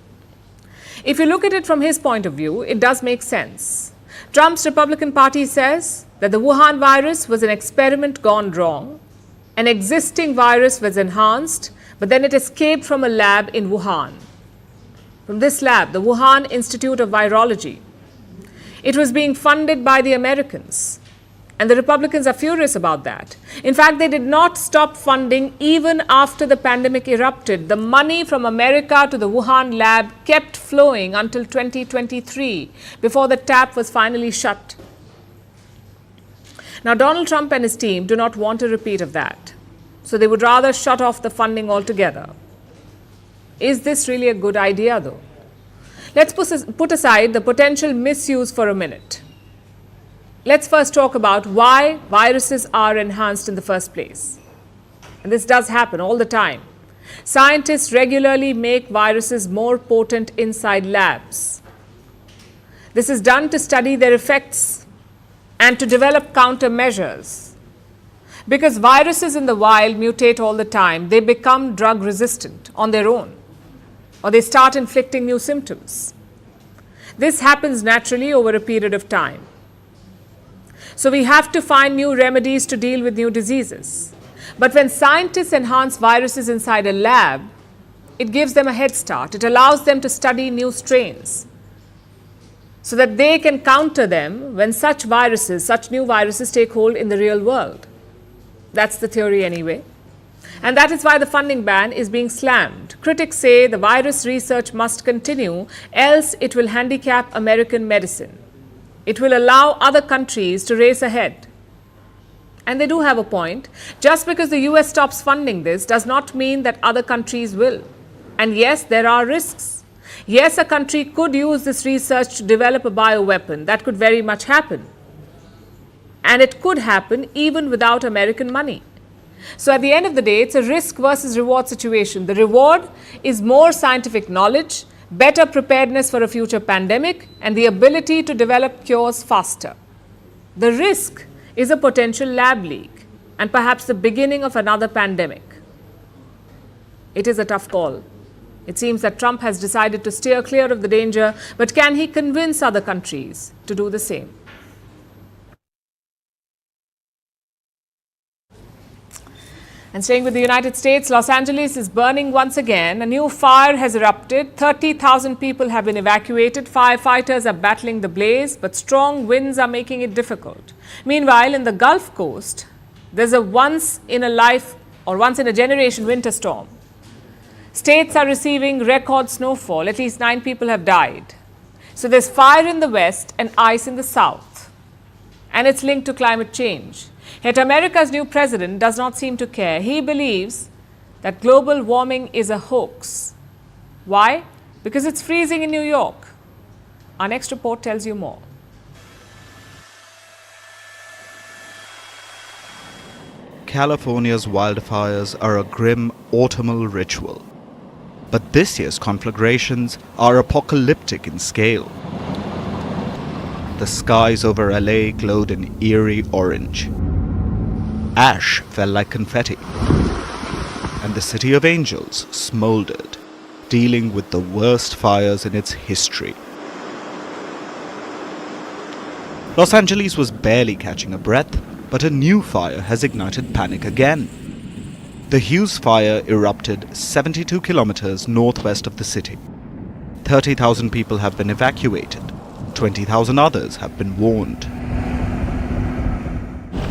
If you look at it from his point of view, it does make sense. Trump's Republican Party says that the Wuhan virus was an experiment gone wrong. An existing virus was enhanced, but then it escaped from a lab in Wuhan. From this lab, the Wuhan Institute of Virology. It was being funded by the Americans, and the Republicans are furious about that. In fact, they did not stop funding even after the pandemic erupted. The money from America to the Wuhan lab kept flowing until 2023, before the tap was finally shut. Now, Donald Trump and his team do not want a repeat of that, so they would rather shut off the funding altogether. Is this really a good idea, though? Let's put aside the potential misuse for a minute. Let's first talk about why viruses are enhanced in the first place. And this does happen all the time. Scientists regularly make viruses more potent inside labs. This is done to study their effects and to develop countermeasures. Because viruses in the wild mutate all the time, they become drug resistant on their own, or they start inflicting new symptoms. This happens naturally over a period of time. So we have to find new remedies to deal with new diseases. But when scientists enhance viruses inside a lab, it gives them a head start. It allows them to study new strains so that they can counter them when such new viruses take hold in the real world. That's the theory anyway. And that is why the funding ban is being slammed. Critics say the virus research must continue, else it will handicap American medicine. It will allow other countries to race ahead. And they do have a point. Just because the US stops funding this does not mean that other countries will. And yes, there are risks. Yes, a country could use this research to develop a bioweapon. That could very much happen. And it could happen even without American money. So at the end of the day, it's a risk versus reward situation. The reward is more scientific knowledge, better preparedness for a future pandemic, and the ability to develop cures faster. The risk is a potential lab leak and perhaps the beginning of another pandemic. It is a tough call. It seems that Trump has decided to steer clear of the danger, but can he convince other countries to do the same? And staying with the United States, Los Angeles is burning once again. A new fire has erupted. 30,000 people have been evacuated. Firefighters are battling the blaze, but strong winds are making it difficult. Meanwhile, in the Gulf Coast, there's a once in a generation winter storm. States are receiving record snowfall. At least 9 people have died. So there's fire in the west and ice in the south. And it's linked to climate change. Yet America's new president does not seem to care. He believes that global warming is a hoax. Why? Because it's freezing in New York. Our next report tells you more. California's wildfires are a grim autumnal ritual. But this year's conflagrations are apocalyptic in scale. The skies over LA glowed an eerie orange. Ash fell like confetti, and the City of Angels smoldered, dealing with the worst fires in its history. Los Angeles was barely catching a breath, but a new fire has ignited panic again. The Hughes fire erupted 72 kilometers northwest of the city. 30,000 people have been evacuated. 20,000 others have been warned.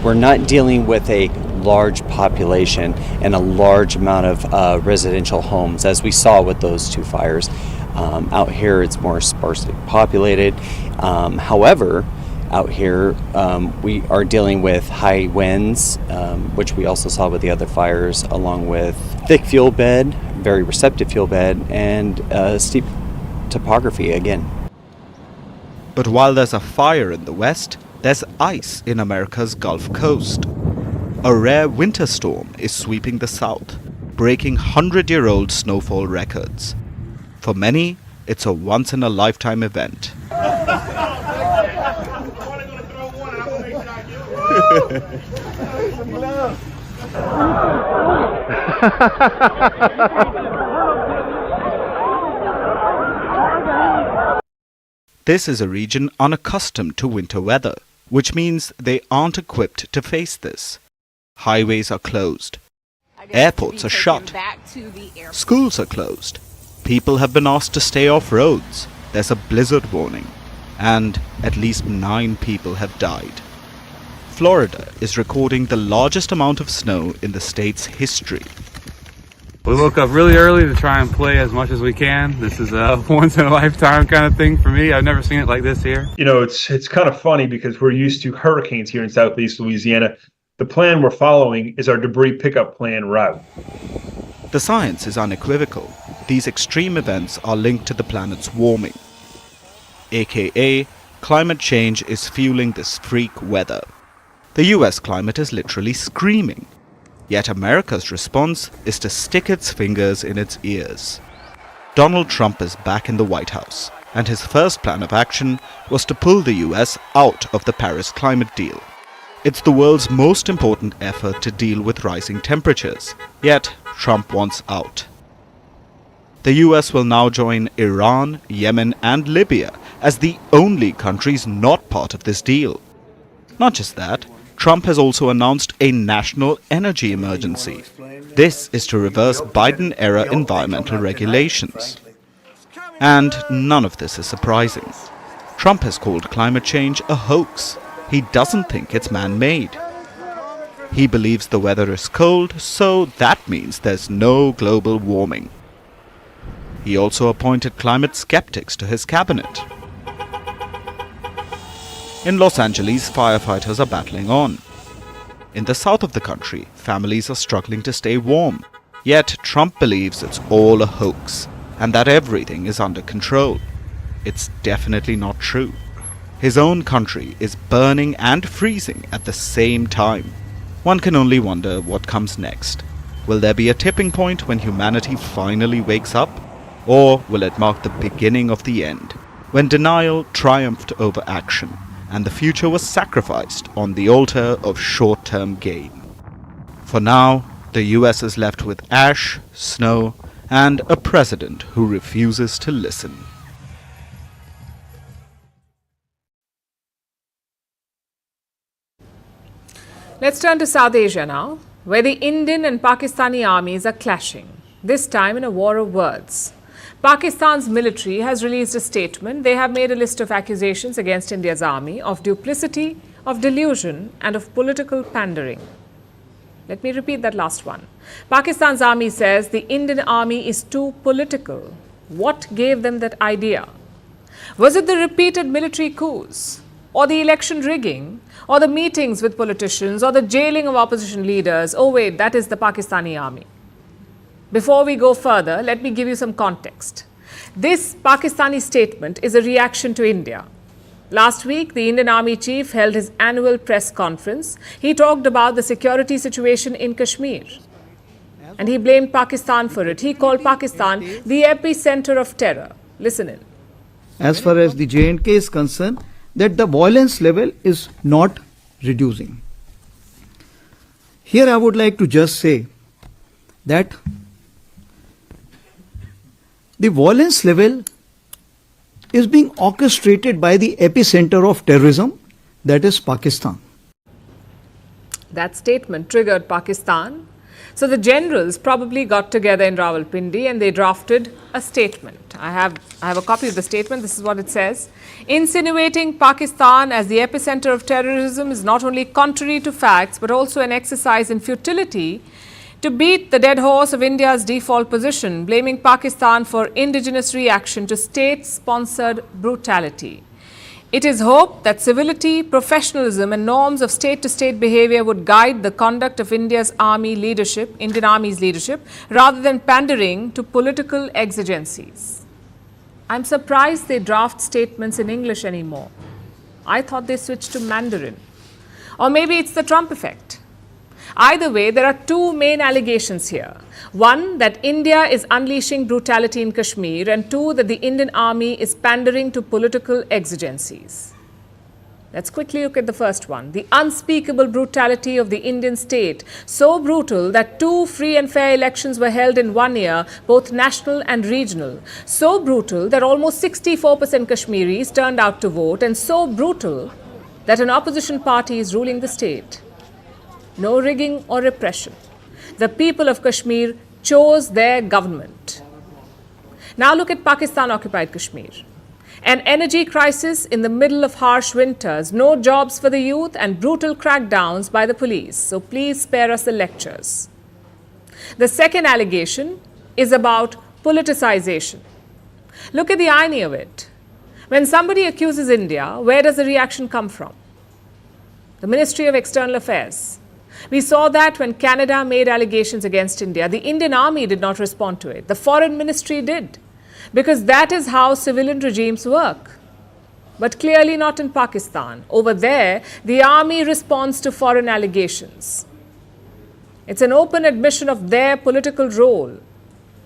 We're not dealing with a large population and a large amount of residential homes, as we saw with those two fires. Out here, it's more sparsely populated. However, out here, we are dealing with high winds, which we also saw with the other fires, along with thick fuel bed, very receptive fuel bed, and steep topography again. But while there's a fire in the west, there's ice in America's Gulf Coast. A rare winter storm is sweeping the south, breaking 100-year-old snowfall records. For many, it's a once-in-a-lifetime event. This is a region unaccustomed to winter weather, which means they aren't equipped to face this. Highways are closed. Airports are shut. Schools are closed. People have been asked to stay off roads. There's a blizzard warning. And at least 9 people have died. Florida is recording the largest amount of snow in the state's history. We woke up really early to try and play as much as we can. This is a once-in-a-lifetime kind of thing for me. I've never seen it like this here. You know, it's kind of funny because we're used to hurricanes here in southeast Louisiana. The plan we're following is our debris pickup plan route. The science is unequivocal. These extreme events are linked to the planet's warming. AKA, climate change is fueling this freak weather. The US climate is literally screaming. Yet America's response is to stick its fingers in its ears. Donald Trump is back in the White House, and his first plan of action was to pull the US out of the Paris climate deal. It's the world's most important effort to deal with rising temperatures, yet Trump wants out. The US will now join Iran, Yemen and Libya as the only countries not part of this deal. Not just that, Trump has also announced a national energy emergency. This is to reverse Biden-era environmental regulations. And none of this is surprising. Trump has called climate change a hoax. He doesn't think it's man-made. He believes the weather is cold, so that means there's no global warming. He also appointed climate skeptics to his cabinet. In Los Angeles, firefighters are battling on. In the south of the country, families are struggling to stay warm. Yet Trump believes it's all a hoax and that everything is under control. It's definitely not true. His own country is burning and freezing at the same time. One can only wonder what comes next. Will there be a tipping point when humanity finally wakes up? Or will it mark the beginning of the end, when denial triumphed over action? And the future was sacrificed on the altar of short-term gain. For now, the US is left with ash, snow, and a president who refuses to listen. Let's turn to South Asia now, where the Indian and Pakistani armies are clashing, this time in a war of words. Pakistan's military has released a statement. They have made a list of accusations against India's army of duplicity, of delusion and of political pandering. Let me repeat that last one. Pakistan's army says the Indian army is too political. What gave them that idea? Was it the repeated military coups, or the election rigging, or the meetings with politicians, or the jailing of opposition leaders? Oh wait, that is the Pakistani army. Before we go further, let me give you some context. This Pakistani statement is a reaction to India. Last week, the Indian Army chief held his annual press conference. He talked about the security situation in Kashmir. And he blamed Pakistan for it. He called Pakistan the epicenter of terror. Listen in. As far as the J&K is concerned, that the violence level is not reducing. Here I would like to just say that the violence level is being orchestrated by the epicenter of terrorism, that is Pakistan. That statement triggered Pakistan. So the generals probably got together in Rawalpindi and they drafted a statement. I have a copy of the statement. This is what it says. Insinuating Pakistan as the epicenter of terrorism is not only contrary to facts but also an exercise in futility to beat the dead horse of India's default position, blaming Pakistan for indigenous reaction to state-sponsored brutality. It is hoped that civility, professionalism and norms of state-to-state behavior would guide the conduct of Indian Army's leadership, rather than pandering to political exigencies. I'm surprised they draft statements in English anymore. I thought they switched to Mandarin. Or maybe it's the Trump effect. Either way, there are two main allegations here. One, that India is unleashing brutality in Kashmir, and two, that the Indian army is pandering to political exigencies. Let's quickly look at the first one. The unspeakable brutality of the Indian state, so brutal that 2 free and fair elections were held in 1 year, both national and regional. So brutal that almost 64% Kashmiris turned out to vote, and so brutal that an opposition party is ruling the state. No rigging or repression. The people of Kashmir chose their government. Now look at Pakistan-occupied Kashmir. An energy crisis in the middle of harsh winters, no jobs for the youth, and brutal crackdowns by the police. So please spare us the lectures. The second allegation is about politicization. Look at the irony of it. When somebody accuses India, where does the reaction come from? The Ministry of External Affairs. We saw that when Canada made allegations against India. The Indian army did not respond to it. The foreign ministry did. Because that is how civilian regimes work. But clearly not in Pakistan. Over there, the army responds to foreign allegations. It's an open admission of their political role.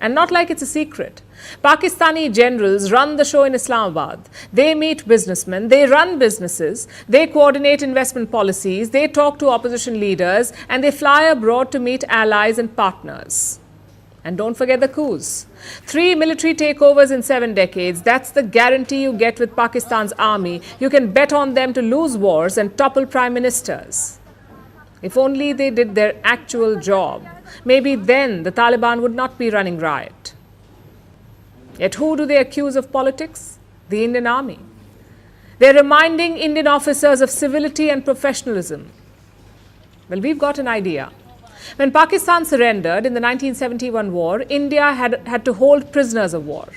And not like it's a secret. Pakistani generals run the show in Islamabad. They meet businessmen, they run businesses, they coordinate investment policies, they talk to opposition leaders, and they fly abroad to meet allies and partners. And don't forget the coups. 3 military takeovers in 7 decades. That's the guarantee you get with Pakistan's army. You can bet on them to lose wars and topple prime ministers. If only they did their actual job. Maybe then the Taliban would not be running riot. Yet who do they accuse of politics? The Indian army. They're reminding Indian officers of civility and professionalism. Well, we've got an idea. When Pakistan surrendered in the 1971 war, India had to hold prisoners of war.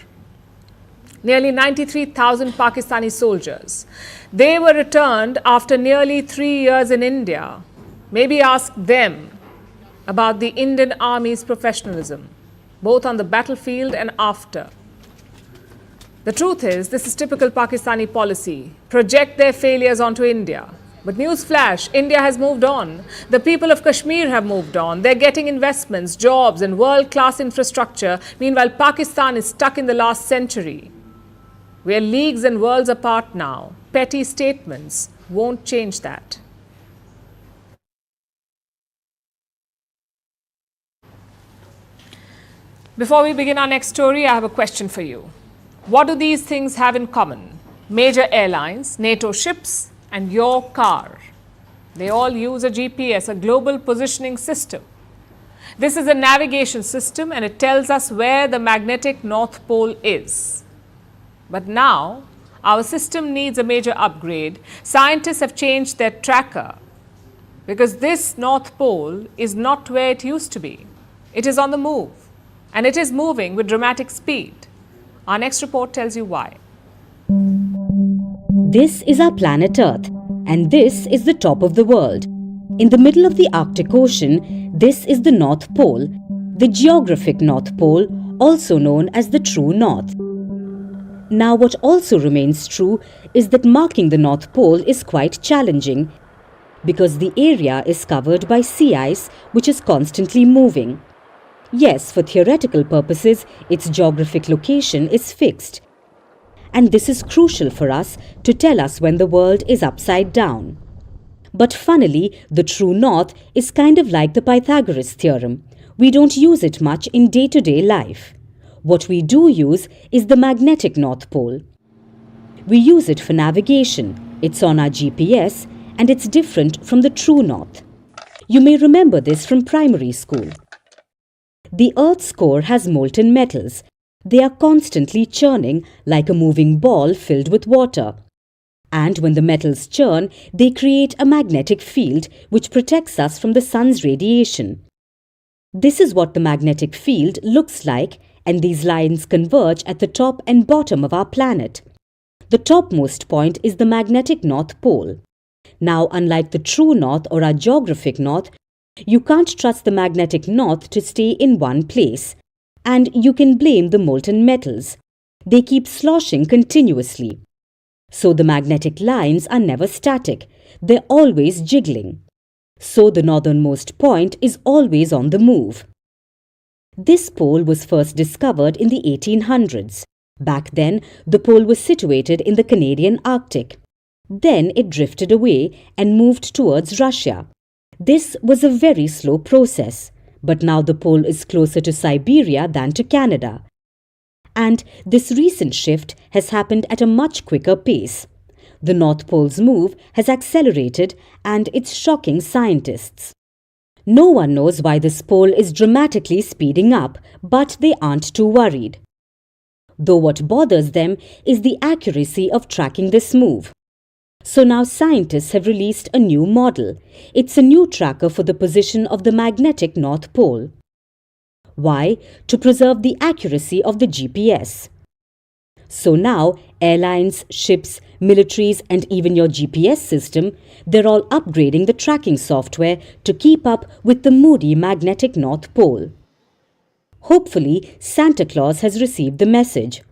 Nearly 93,000 Pakistani soldiers. They were returned after nearly 3 years in India. Maybe ask them about the Indian army's professionalism, both on the battlefield and after. The truth is, this is typical Pakistani policy. Project their failures onto India. But newsflash, India has moved on. The people of Kashmir have moved on. They're getting investments, jobs, and world-class infrastructure. Meanwhile, Pakistan is stuck in the last century. We're leagues and worlds apart now. Petty statements won't change that. Before we begin our next story, I have a question for you. What do these things have in common? Major airlines, NATO ships, and your car. They all use a GPS, a global positioning system. This is a navigation system, and it tells us where the magnetic North Pole is. But now, our system needs a major upgrade. Scientists have changed their tracker because this North Pole is not where it used to be. It is on the move, and it is moving with dramatic speed. Our next report tells you why. This is our planet Earth, and this is the top of the world. In the middle of the Arctic Ocean, this is the North Pole, the geographic North Pole, also known as the true North. Now, what also remains true is that marking the North Pole is quite challenging because the area is covered by sea ice, which is constantly moving. Yes, for theoretical purposes, its geographic location is fixed. And this is crucial for us to tell us when the world is upside down. But funnily, the true north is kind of like the Pythagoras theorem. We don't use it much in day-to-day life. What we do use is the magnetic North Pole. We use it for navigation. It's on our GPS, and it's different from the true north. You may remember this from primary school. The Earth's core has molten metals. They are constantly churning like a moving ball filled with water. And when the metals churn, they create a magnetic field which protects us from the sun's radiation. This is what the magnetic field looks like, and these lines converge at the top and bottom of our planet. The topmost point is the magnetic North Pole. Now, unlike the true north or our geographic north, you can't trust the magnetic north to stay in one place. And you can blame the molten metals. They keep sloshing continuously. So the magnetic lines are never static. They're always jiggling. So the northernmost point is always on the move. This pole was first discovered in the 1800s. Back then, the pole was situated in the Canadian Arctic. Then it drifted away and moved towards Russia. This was a very slow process, but now the pole is closer to Siberia than to Canada. And this recent shift has happened at a much quicker pace. The North Pole's move has accelerated and it's shocking scientists. No one knows why this pole is dramatically speeding up, but they aren't too worried. Though what bothers them is the accuracy of tracking this move. So now scientists have released a new model. It's a new tracker for the position of the magnetic North Pole. Why? To preserve the accuracy of the GPS. So now airlines, ships, militaries and even your GPS system, they're all upgrading the tracking software to keep up with the moody magnetic North Pole. Hopefully, Santa Claus has received the message.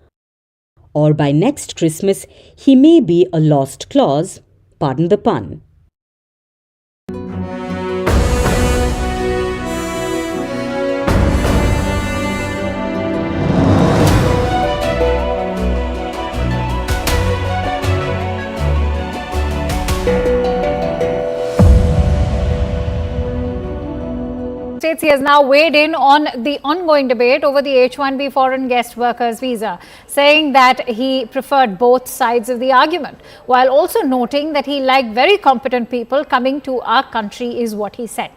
Or by next Christmas, he may be a lost clause, pardon the pun. States, he has now weighed in on the ongoing debate over the H-1B foreign guest workers visa, saying that he preferred both sides of the argument, while also noting that he liked very competent people coming to our country, is what he said.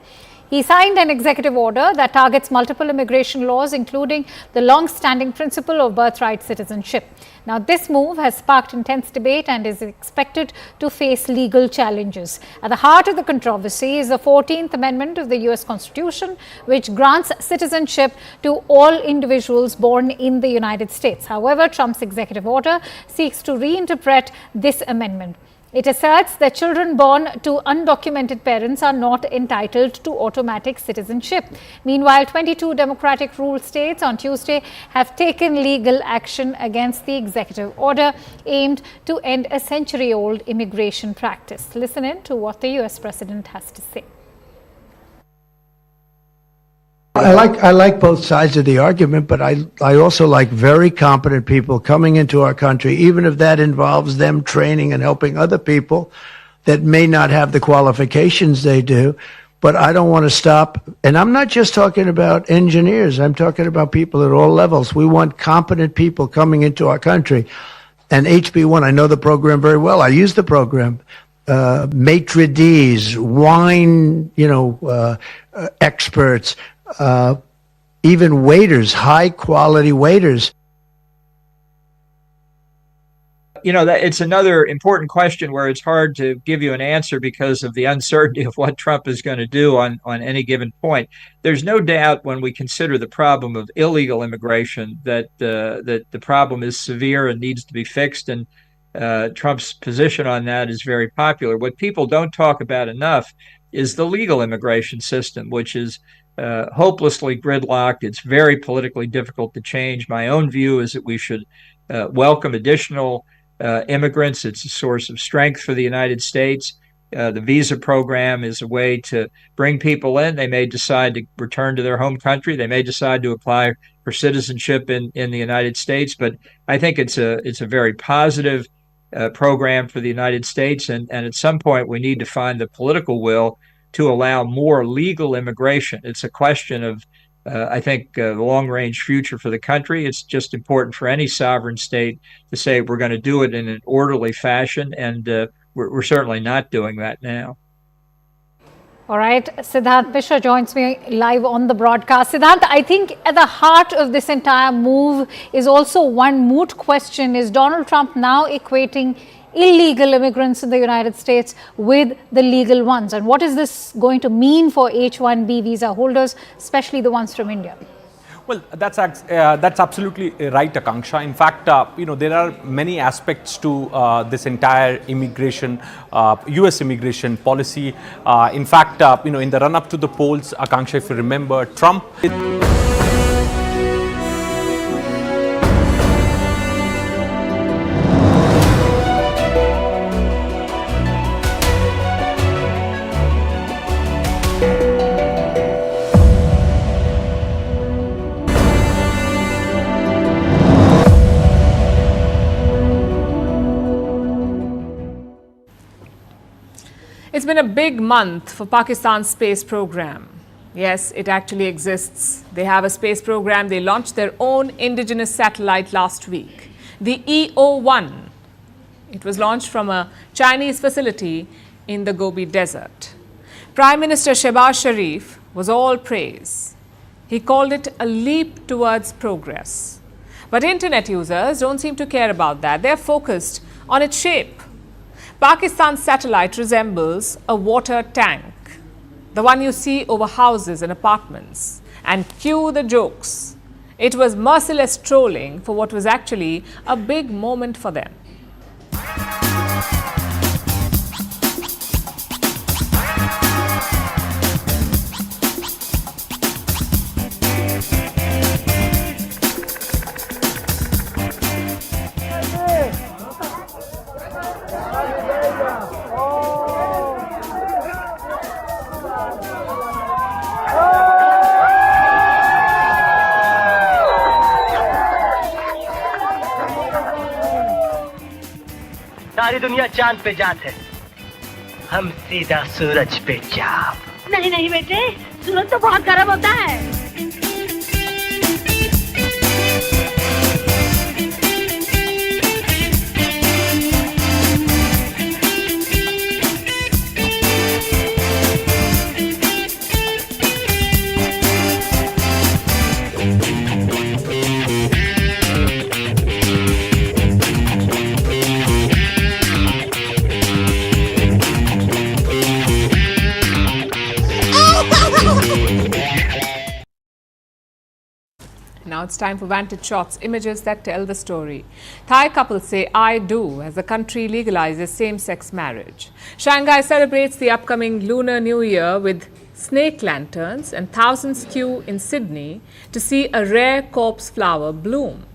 He signed an executive order that targets multiple immigration laws, including the long-standing principle of birthright citizenship. Now, this move has sparked intense debate and is expected to face legal challenges. At the heart of the controversy is the 14th Amendment of the U.S. Constitution, which grants citizenship to all individuals born in the United States. However, Trump's executive order seeks to reinterpret this amendment. It asserts that children born to undocumented parents are not entitled to automatic citizenship. Meanwhile, 22 Democratic-ruled states on Tuesday have taken legal action against the executive order aimed to end a century-old immigration practice. Listen in to what the U.S. President has to say. I like both sides of the argument, but I also like very competent people coming into our country, even if that involves them training and helping other people that may not have the qualifications they do. But I don't want to stop. And I'm not just talking about engineers. I'm talking about people at all levels. We want competent people coming into our country. And HB1, I know the program very well. I use the program. Maitre d's, wine, experts, even waiters, high quality waiters. It's another important question where it's hard to give you an answer because of the uncertainty of what Trump is going to do on any given point. There's no doubt when we consider the problem of illegal immigration that the problem is severe and needs to be fixed. And Trump's position on that is very popular. What people don't talk about enough is the legal immigration system, which is hopelessly gridlocked. It's very politically difficult to change. My own view is that we should welcome additional immigrants. It's a source of strength for the United States. The visa program is a way to bring people in. They may decide to return to their home country. They may decide to apply for citizenship in the United States. But I think it's a very positive program for the United States. And at some point, we need to find the political will to allow more legal immigration. It's a question of, I think, the long-range future for the country. It's just important for any sovereign state to say we're going to do it in an orderly fashion, and we're certainly not doing that now. All right, Siddharth Mishra joins me live on the broadcast. Siddharth, I think at the heart of this entire move is also one moot question. Is Donald Trump now equating illegal immigrants in the United States with the legal ones? And what is this going to mean for H-1B visa holders, especially the ones from India? Well, that's absolutely right, Akanksha. In fact, there are many aspects to this entire immigration, U.S. immigration policy. In fact, in the run-up to the polls, Akanksha, if you remember, Trump... It's been a big month for Pakistan's space program. Yes, it actually exists. They have a space program. They launched their own indigenous satellite last week, the EO-1. It was launched from a Chinese facility in the Gobi Desert. Prime Minister Shehbaz Sharif was all praise. He called it a leap towards progress. But internet users don't seem to care about that. They're focused on its shape. Pakistan's satellite resembles a water tank, the one you see over houses and apartments. And cue the jokes. It was merciless trolling for what was actually a big moment for them. सारी दुनिया चांद पे जाते है, हम सीधा सूरज पे चाप। नहीं नहीं बेटे, सूरज तो बहुत गर्म होता है। Now it's time for Vantage Shots, images that tell the story. Thai couples say "I do" as the country legalizes same-sex marriage. Shanghai celebrates the upcoming Lunar New Year with snake lanterns, and thousands queue in Sydney to see a rare corpse flower bloom.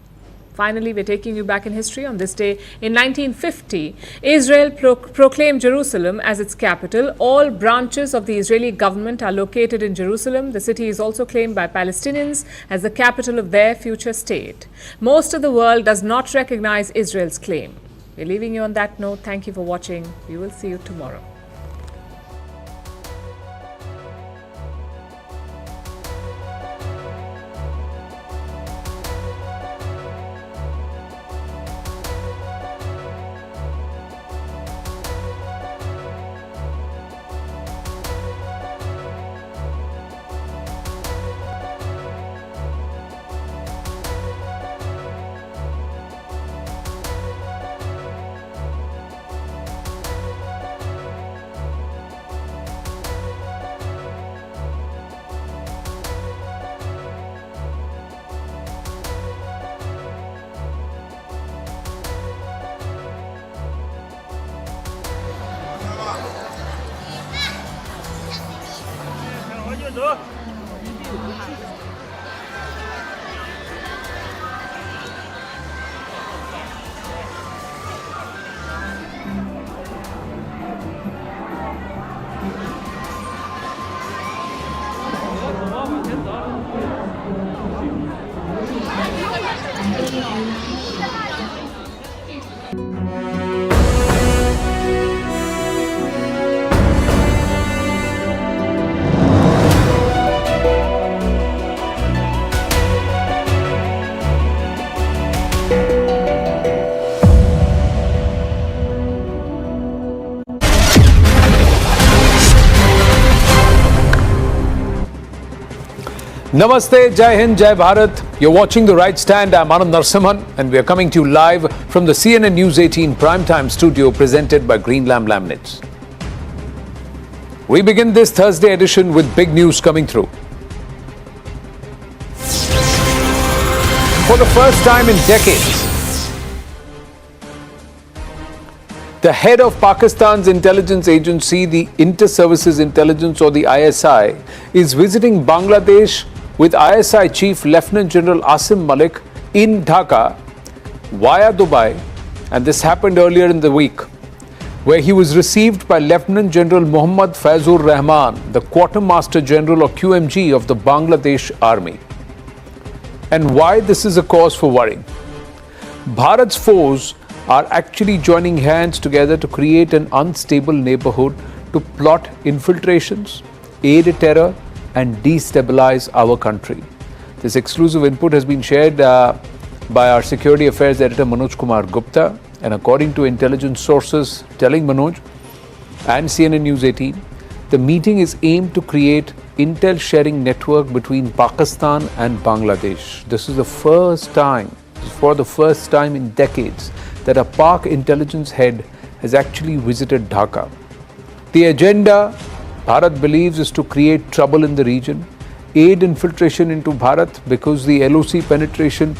Finally, we're taking you back in history. On this day in 1950, Israel proclaimed Jerusalem as its capital. All branches of the Israeli government are located in Jerusalem. The city is also claimed by Palestinians as the capital of their future state. Most of the world does not recognize Israel's claim. We're leaving you on that note. Thank you for watching. We will see you tomorrow. Namaste, Jai Hind, Jai Bharat. You're watching The Right Stand. I'm Anand Narsimhan, and we are coming to you live from the CNN News 18 primetime studio presented by Green Lamb Laminates. We begin this Thursday edition with big news coming through. For the first time in decades, the head of Pakistan's intelligence agency, the Inter-Services Intelligence or the ISI, is visiting Bangladesh with ISI Chief Lieutenant General Asim Malik in Dhaka via Dubai, and this happened earlier in the week, where he was received by Lieutenant General Mohammed Fazur Rahman, the Quartermaster General or QMG of the Bangladesh Army. And why this is a cause for worry. Bharat's foes are actually joining hands together to create an unstable neighborhood to plot infiltrations, aid terror, and destabilize our country. This exclusive input has been shared by our Security Affairs Editor Manoj Kumar Gupta, and according to intelligence sources telling Manoj and CNN News 18, the meeting is aimed to create intel sharing network between Pakistan and Bangladesh. This is the first time, for the first time in decades, that a Pak intelligence head has actually visited Dhaka. The agenda, Bharat believes, is to create trouble in the region, aid infiltration into Bharat because the LOC penetration